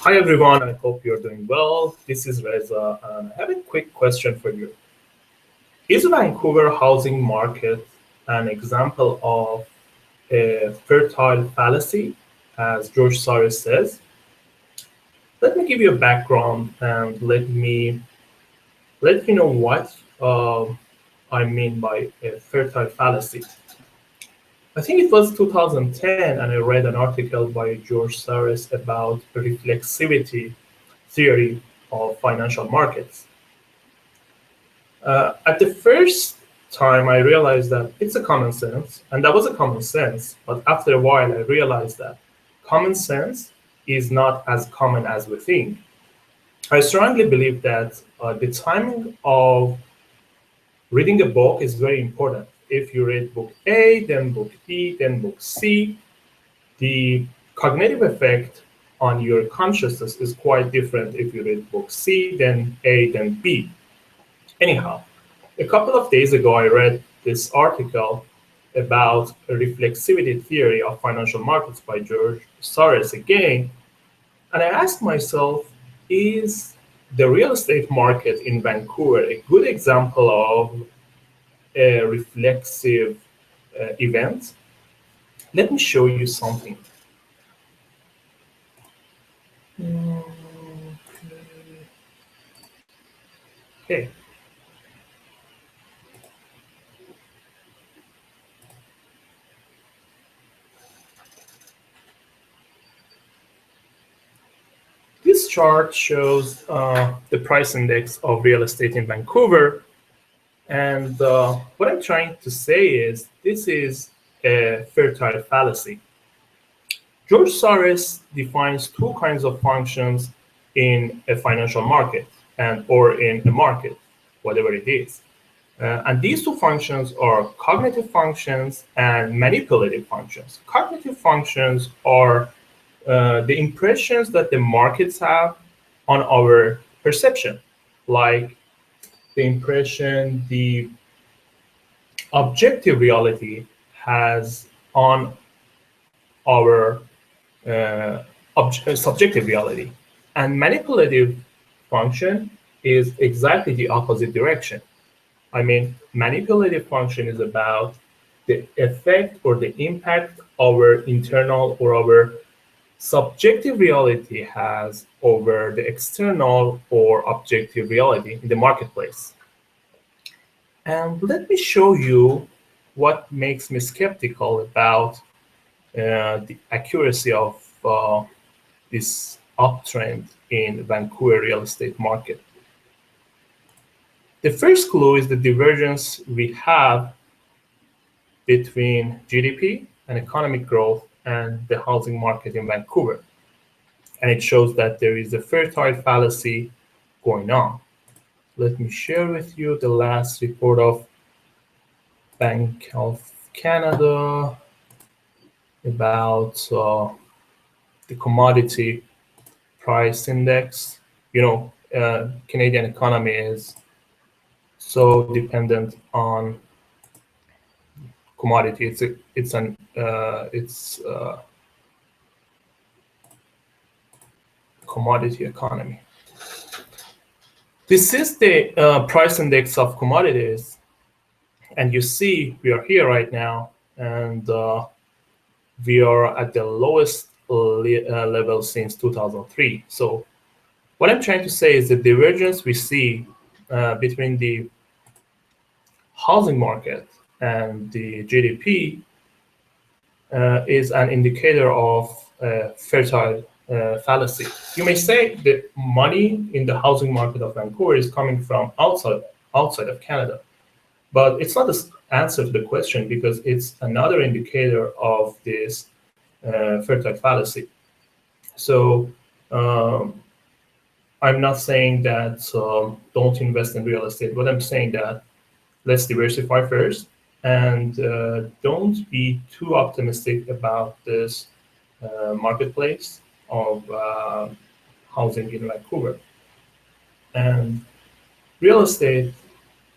Hi everyone, I hope you're doing well. This is Reza, and I have a quick question for you. Is Vancouver housing market an example of a fertile fallacy, as George Soros says? Let me give you a background and let you know what I mean by a fertile fallacy. I think it was 2010, and I read an article by George Soros about reflexivity theory of financial markets. At the first time, I realized that it's a common sense, and that was a common sense. But after a while, I realized that common sense is not as common as we think. I strongly believe that the timing of reading a book is very important. If you read book A, then book B, then book C, the cognitive effect on your consciousness is quite different if you read book C, then A, then B. Anyhow, a couple of days ago, I read this article about a reflexivity theory of financial markets by George Soros again, and I asked myself, is the real estate market in Vancouver a good example of a reflexive event? Let me show you something. Okay. This chart shows the price index of real estate in Vancouver. And what I'm trying to say is this is a fertile fallacy. George Soros defines two kinds of functions in a financial market or in a market, whatever it is. And these two functions are cognitive functions and manipulative functions. Cognitive functions are the impressions that the markets have on our perception, like the impression the objective reality has on our subjective reality. And manipulative function is exactly the opposite direction. I mean, manipulative function is about the effect or the impact our internal or our subjective reality has over the external or objective reality in the marketplace. And let me show you what makes me skeptical about the accuracy of this uptrend in Vancouver real estate market. The first clue is the divergence we have between GDP and economic growth and the housing market in Vancouver. And it shows that there is a fertile fallacy going on. Let me share with you the last report of Bank of Canada about the commodity price index. Canadian economy is so dependent on commodity. It's commodity economy. This is the price index of commodities, and you see we are here right now, and we are at the lowest level since 2003. So what I'm trying to say is the divergence we see between the housing market and the GDP is an indicator of fertile fallacy. You may say that money in the housing market of Vancouver is coming from outside of Canada, but it's not the answer to the question, because it's another indicator of this fertile fallacy. So I'm not saying that don't invest in real estate, but I'm saying that let's diversify first, and don't be too optimistic about this marketplace of housing in Vancouver. And real estate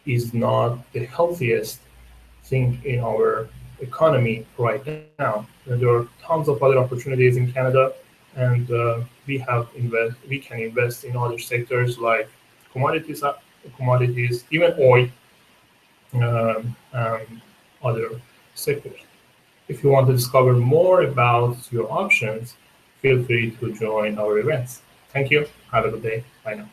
is not the healthiest thing in our economy right now. And there are tons of other opportunities in Canada, and we can invest in other sectors like commodities, even oil, and other sectors. If you want to discover more about your options, feel free to join our events. Thank you. Have a good day. Bye now.